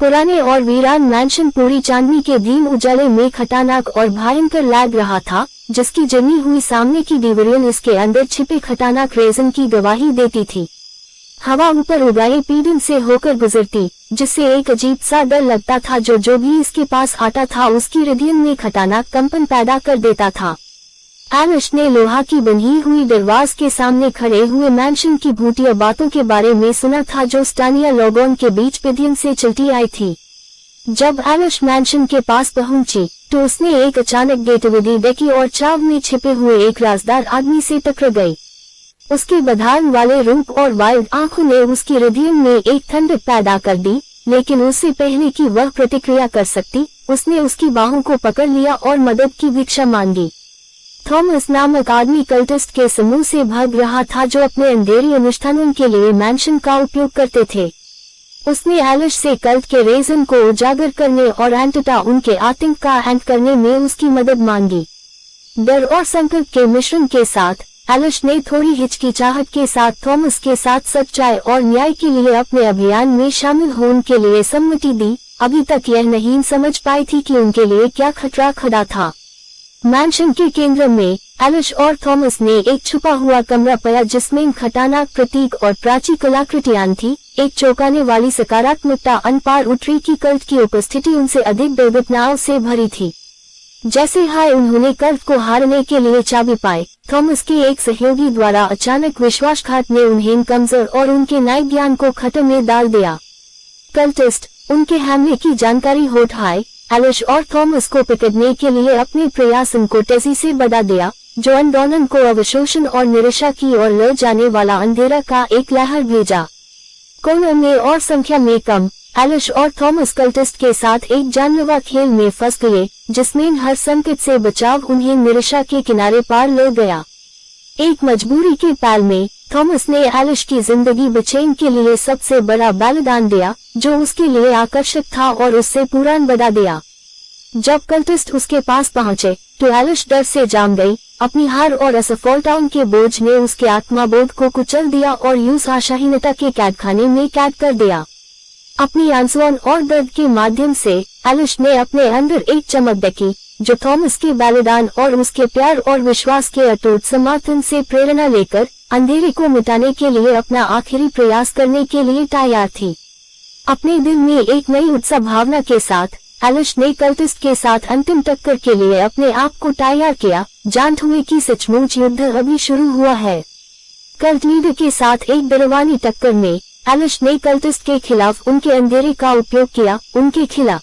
पुराने और वीरान मैंशन पूरी चांदनी के धीम उजाले में खतरनाक और भयंकर लग रहा था, जिसकी जमी हुई सामने की दीवारें इसके अंदर छिपे खतरनाक रेजन की गवाही देती थी। हवा ऊपर उगाए पीड़न से होकर गुजरती, जिससे एक अजीब सा डर लगता था जो भी इसके पास आता था उसकी हृदय में खतरनाक कंपन पैदा कर देता था। एलिश ने लोहा की बनी हुई दरवाज के सामने खड़े हुए मैंशन की भूतिया बातों के बारे में सुना था जो स्थानीय लोगों के बीच पिदियन से चलती आई थी। जब एलिश मैंशन के पास पहुंची तो उसने एक अचानक गतिविधि देखी और चाव में छिपे हुए एक राजदार आदमी से टकरा गई। उसके बधान वाले रूप और वाइड आंखों ने उसकी हृदय में एक ठंडक पैदा कर दी, लेकिन उससे पहले कि वह प्रतिक्रिया कर सकती, उसने उसकी बाहों को पकड़ लिया और मदद की भिक्षा मांगी। थॉमस नामक आदमी कल्टिस्ट के समूह से भाग रहा था जो अपने अंधेरी अनुष्ठानों के लिए मैंशन का उपयोग करते थे। उसने एलिश से कल्ट के रेजन को उजागर करने और अंततः उनके आतंक का अंत करने में उसकी मदद मांगी। डर और संकट के मिश्रण के साथ एलिश ने थोड़ी हिचकिचाहट के साथ थॉमस के साथ सच्चाई और न्याय के लिए अपने अभियान में शामिल होने के लिए सम्मति दी। अभी तक यह नहीं समझ पाई थी कि उनके लिए क्या खतरा खड़ा था। मैंशन के केंद्र में एलिश और थॉमस ने एक छुपा हुआ कमरा पाया जिसमें खतरनाक प्रतीक और प्राचीन कलाकृतियां थी। एक चौंकाने वाली सकारात्मकता अनपार उतरी की कल्ट की उपस्थिति उनसे अधिक दुर्घटनाओं से भरी थी। जैसे ही उन्होंने कल्ट को हारने के लिए चाबी पाई, थॉमस के एक सहयोगी द्वारा अचानक विश्वासघात ने उन्हें कमजोर और उनके न्याय ज्ञान को खतरे में डाल दिया। कल्टिस्ट उनके हमले की जानकारी होते ही एलिश और थॉमस को पकड़ने के लिए अपने प्रयासों को तेजी से बढ़ा दिया, जो आंदोलन को अवशोषण और निराशा की ओर ले जाने वाला अंधेरा का एक लहर भेजा। कोने में और संख्या में कम, एलिश और थॉमस कल्टिस्ट के साथ एक जानलेवा खेल में फंस गए, जिसमें हर संकट से बचाव उन्हें निराशा के किनारे पार ले गया। एक मजबूरी के पल में थॉमस ने एलिश की जिंदगी बचाने के लिए सबसे बड़ा बलिदान दिया, जो उसके लिए आकर्षक था और उससे पुरान बढ़ा दिया। जब कल्टिस्ट उसके पास पहुंचे तो एलिश डर से जाम गई। अपनी हार और असफलताओं के बोझ ने उसके आत्मबोध को कुचल दिया और यूं आशाहीनता के कैदखाने में कैद कर दिया। अपनी आंसुओं और दर्द के माध्यम से एलिश ने अपने अंदर एक चमक देखी, जो थॉमस के बलिदान और उसके प्यार और विश्वास के अटूट समर्थन से प्रेरणा लेकर अंधेरे को मिटाने के लिए अपना आखिरी प्रयास करने के लिए तैयार थी। अपने दिल में एक नई उत्साह भावना के साथ एलिश ने कल्टिस्ट के साथ अंतिम टक्कर के लिए अपने आप को तैयार किया, जानते हुए कि सचमुच युद्ध अभी शुरू हुआ है। कल्ट लीडर के साथ एक डरावनी टक्कर में एलिश ने कल्टिस्ट के खिलाफ उनके अंधेरे का उपयोग किया, उनके खिलाफ